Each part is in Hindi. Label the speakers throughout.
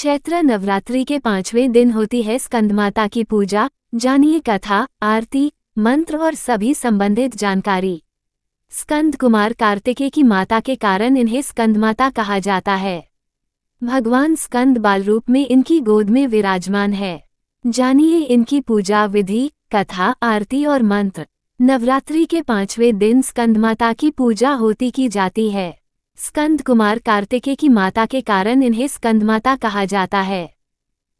Speaker 1: चैत्र नवरात्रि के 5वें दिन होती है स्कंदमाता की पूजा। जानिए कथा, आरती, मंत्र और सभी संबंधित जानकारी। स्कंद कुमार कार्तिकेय की माता के कारण इन्हें स्कंदमाता कहा जाता है। भगवान स्कंद बाल रूप में इनकी गोद में विराजमान है। जानिए इनकी पूजा विधि, कथा, आरती और मंत्र। नवरात्रि के 5वें दिन स्कंदमाता की पूजा होती की जाती है। स्कंद कुमार कार्तिकेय की माता के कारण इन्हें स्कंदमाता कहा जाता है।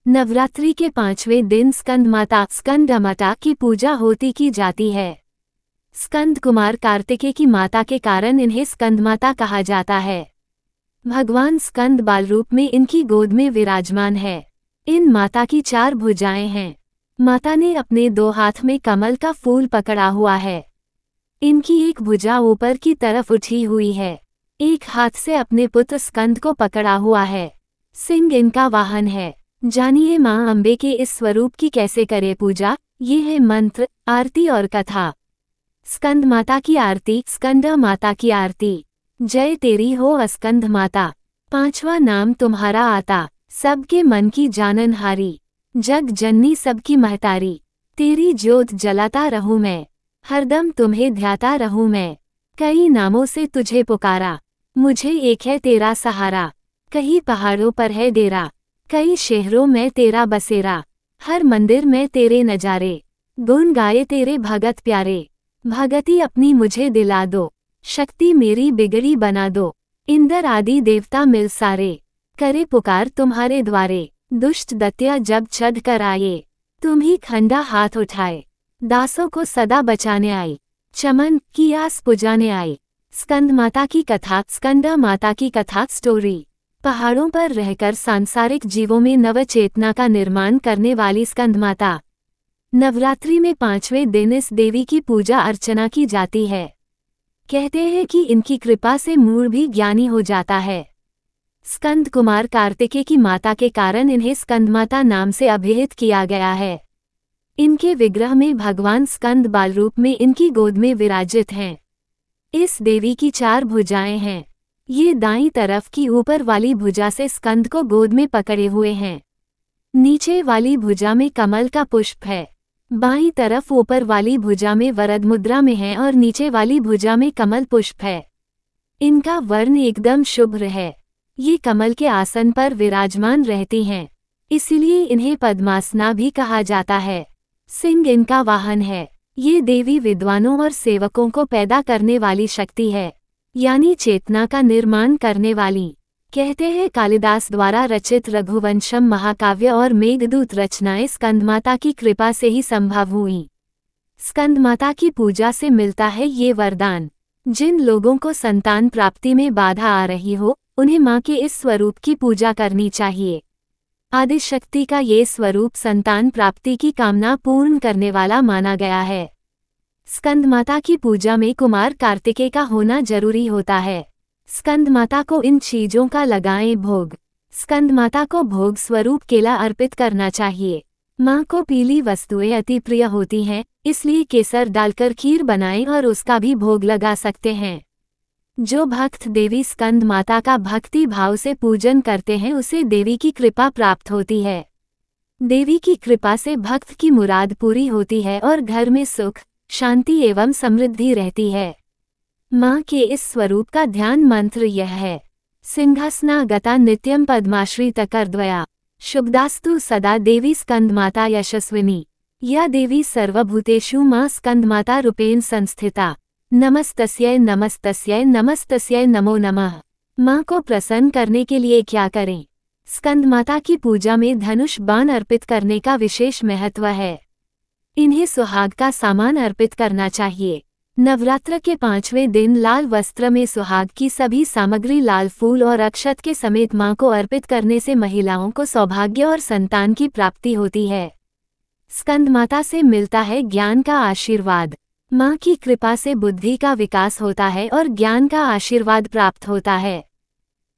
Speaker 1: नवरात्रि के 5वें दिन स्कंदमाता की पूजा होती की जाती है। स्कंद कुमार कार्तिकेय की माता के कारण इन्हें स्कंदमाता कहा जाता है। भगवान स्कंद बाल रूप में इनकी गोद में विराजमान है। इन माता की 4 भुजाएं हैं। माता ने अपने 2 हाथ में कमल का फूल पकड़ा हुआ है। इनकी एक भुजा ऊपर की तरफ उठी हुई है। एक हाथ से अपने पुत्र स्कंद को पकड़ा हुआ है। सिंह इनका वाहन है। जानिए मां अम्बे के इस स्वरूप की कैसे करे पूजा। ये है मंत्र, आरती और कथा। स्कंद माता की आरती। स्कंद माता की आरती। जय तेरी हो अस्कंद माता, 5वां नाम तुम्हारा आता, सबके मन की जाननहारी, जग जननी सबकी महतारी, तेरी ज्योत जलाता रहूं मैं, हरदम तुम्हें ध्याता रहूं मैं। कई नामों से तुझे पुकारा, मुझे एक है तेरा सहारा, कहीं पहाड़ों पर है डेरा, कई शहरों में तेरा बसेरा, हर मंदिर में तेरे नजारे, गुण गाए तेरे भगत प्यारे, भगति अपनी मुझे दिला दो, शक्ति मेरी बिगड़ी बना दो, इंद्र आदि देवता मिल सारे, करे पुकार तुम्हारे द्वारे, दुष्ट दैत्य जब चढ़ कर आए, तुम ही खंडा हाथ उठाए, दासों को सदा बचाने आई, चमन की आस पुजाने आई। स्कंद माता की कथा। स्कंद माता की कथा स्टोरी। पहाड़ों पर रहकर सांसारिक जीवों में नवचेतना का निर्माण करने वाली स्कंद माता। नवरात्रि में 5वें दिन इस देवी की पूजा अर्चना की जाती है। कहते हैं कि इनकी कृपा से मूढ़ भी ज्ञानी हो जाता है। स्कंद कुमार कार्तिकेय की माता के कारण इन्हें स्कंदमाता नाम से अभिहित किया गया है। इनके विग्रह में भगवान स्कंद बाल रूप में इनकी गोद में विराजित हैं। इस देवी की 4 भुजाएं हैं। ये दाईं तरफ की ऊपर वाली भुजा से स्कंद को गोद में पकड़े हुए हैं। नीचे वाली भुजा में कमल का पुष्प है। बाईं तरफ ऊपर वाली भुजा में वरद मुद्रा में है और नीचे वाली भुजा में कमल पुष्प है। इनका वर्ण एकदम शुभ्र है। ये कमल के आसन पर विराजमान रहती हैं, इसलिए इन्हें पद्मासना भी कहा जाता है। सिंह इनका वाहन है। ये देवी विद्वानों और सेवकों को पैदा करने वाली शक्ति है, यानी चेतना का निर्माण करने वाली। कहते हैं कालिदास द्वारा रचित रघुवंशम महाकाव्य और मेघदूत रचनाएं स्कंदमाता की कृपा से ही संभव हुई। स्कंदमाता की पूजा से मिलता है ये वरदान। जिन लोगों को संतान प्राप्ति में बाधा आ रही हो, उन्हें मां के इस स्वरूप की पूजा करनी चाहिए। आदिशक्ति का ये स्वरूप संतान प्राप्ति की कामना पूर्ण करने वाला माना गया है। स्कंदमाता की पूजा में कुमार कार्तिकेय का होना जरूरी होता है। स्कंदमाता को इन चीजों का लगाएं भोग। स्कंदमाता को भोग स्वरूप केला अर्पित करना चाहिए। मां को पीली वस्तुएं अति प्रिय होती हैं, इसलिए केसर डालकर खीर बनाएं और उसका भी भोग लगा सकते हैं। जो भक्त देवी स्कंद माता का भक्ति भाव से पूजन करते हैं, उसे देवी की कृपा प्राप्त होती है। देवी की कृपा से भक्त की मुराद पूरी होती है और घर में सुख, शांति एवं समृद्धि रहती है। मां के इस स्वरूप का ध्यान मंत्र यह है। सिंहासनागता नित्यम पद्माश्री तकरद्वया, शुभदास्तु सदा देवी स्कंदमाता यशस्विनी, या देवी सर्वभूतेषु मां स्कंदमाता रूपेण संस्थिता, नमस्तस्यै नमस्तस्यै नमस्तस्यै नमो नमः। मां को प्रसन्न करने के लिए क्या करें? स्कंदमाता की पूजा में धनुष बाण अर्पित करने का विशेष महत्व है। इन्हें सुहाग का सामान अर्पित करना चाहिए। नवरात्र के 5वें दिन लाल वस्त्र में सुहाग की सभी सामग्री, लाल फूल और अक्षत के समेत मां को अर्पित करने से महिलाओं को सौभाग्य और संतान की प्राप्ति होती है। स्कंदमाता से मिलता है ज्ञान का आशीर्वाद। मां की कृपा से बुद्धि का विकास होता है और ज्ञान का आशीर्वाद प्राप्त होता है।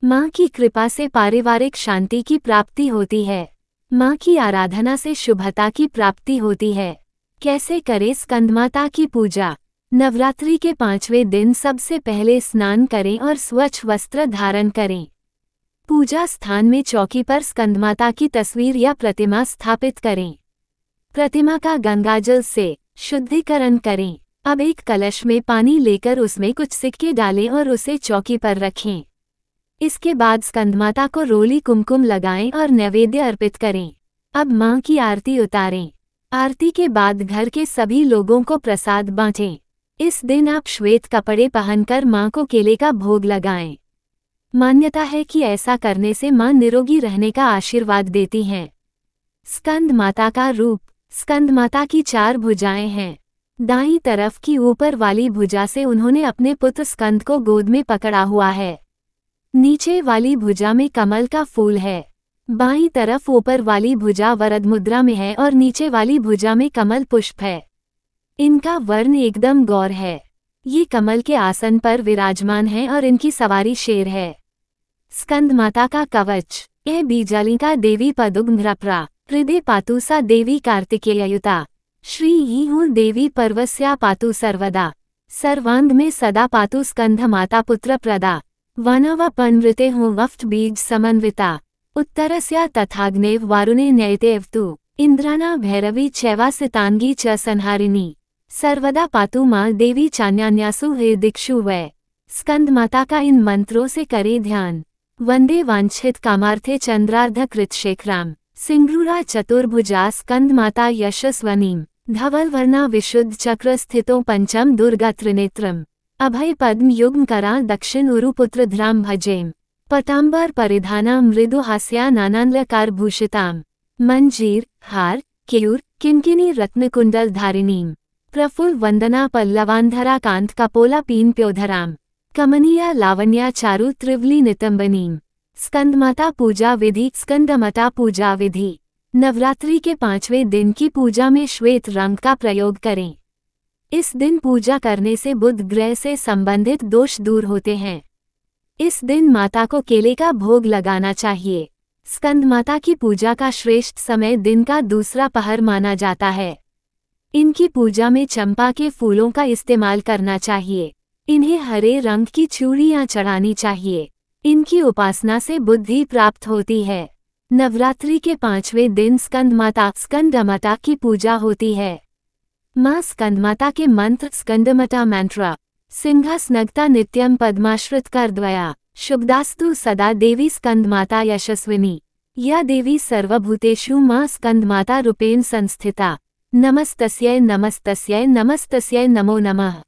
Speaker 1: मां की कृपा से पारिवारिक शांति की प्राप्ति होती है। मां की आराधना से शुभता की प्राप्ति होती है। कैसे करें स्कंदमाता की पूजा? नवरात्रि के 5वें दिन सबसे पहले स्नान करें और स्वच्छ वस्त्र धारण करें। पूजा स्थान में चौकी पर स्कंदमाता की तस्वीर या प्रतिमा स्थापित करें। प्रतिमा का गंगाजल से शुद्धिकरण करें। अब एक कलश में पानी लेकर उसमें कुछ सिक्के डालें और उसे चौकी पर रखें। इसके बाद स्कंदमाता को रोली कुमकुम लगाएं और नैवेद्य अर्पित करें। अब मां की आरती उतारें। आरती के बाद घर के सभी लोगों को प्रसाद बांटें। इस दिन आप श्वेत कपड़े पहनकर मां को केले का भोग लगाएं। मान्यता है कि ऐसा करने से मां निरोगी रहने का आशीर्वाद देती हैं। स्कंद माता का रूप। स्कंद माता की 4 भुजाएं हैं। दाईं तरफ की ऊपर वाली भुजा से उन्होंने अपने पुत्र स्कंद को गोद में पकड़ा हुआ है। नीचे वाली भुजा में कमल का फूल है। बाईं तरफ ऊपर वाली भुजा वरद मुद्रा में है और नीचे वाली भुजा में कमल पुष्प है। इनका वर्ण एकदम गौर है। ये कमल के आसन पर विराजमान है और इनकी सवारी शेर है। स्कंद माता का कवच। यह बीजालिका देवी पदुग्ध्रप्रा हृदय पातु सा देवी कार्तिकेययुता श्री ही देवी पर्वस्या पातु सर्वदा सर्वांग में सदा पातु स्कंध माता पुत्र प्रदा वनव पन्मृते वफ्ट बीज समन्विता उत्तरस्या तथाग्नेव वारुणे न्ययतेवतु इंद्राना भैरवी चैवासितांगी च संहारिणी सर्वदा पातु मां देवी चान्यान्यासु हे दिक्षु वै। स्कंद माता का इन मंत्रों से करे ध्यान। वंदे वांछित कामार्थे चंद्रार्ध कृतशेखराम सिंगरूरा चतुर्भुजा स्कंद माता यशस्वनीम धवल वर्णा विशुद्ध चक्र स्थितो पंचम दुर्गा त्रिनेत्रम अभय पद्म युग्म करा दक्षिण उरुपुत्र ध्राम भजेम पटाम्बर परिधाना मृदु हास्या नानान्लकार भूषिताम मंजीर हार केयूर किंकिनी रत्नकुंडल धारिणीम प्रफुल्ल वंदना पल्लवांधरा कांत कपोला पीन प्योधराम कमनीया लावण्या चारु त्रिवली नितंबनीम। स्कंदमाता पूजा विधि। स्कंदमाता पूजा विधि। नवरात्रि के 5वें दिन की पूजा में श्वेत रंग का प्रयोग करें। इस दिन पूजा करने से बुध ग्रह से संबंधित दोष दूर होते हैं। इस दिन माता को केले का भोग लगाना चाहिए। स्कंदमाता की पूजा का श्रेष्ठ समय दिन का दूसरा पहर माना जाता है। इनकी पूजा में चंपा के फूलों का इस्तेमाल करना चाहिए। इन्हें हरे रंग की चूड़ियां चढ़ानी चाहिए। इनकी उपासना से बुद्धि प्राप्त होती है। नवरात्रि के 5वें दिन स्कंदमाता की पूजा होती है। मां स्कंदमाता के मंत्र। स्कंदमाता मंत्र। सिंहासनगता नित्यम पद्माश्रित कर द्वया शुभदास्तु सदा देवी स्कंदमाता यशस्विनी या देवी सर्वभूतेषु मां स्कंदमाता रूपेण संस्थिता। नमस्तस्यै नमस्तस्यै नमस्तस्यै नमो नमः।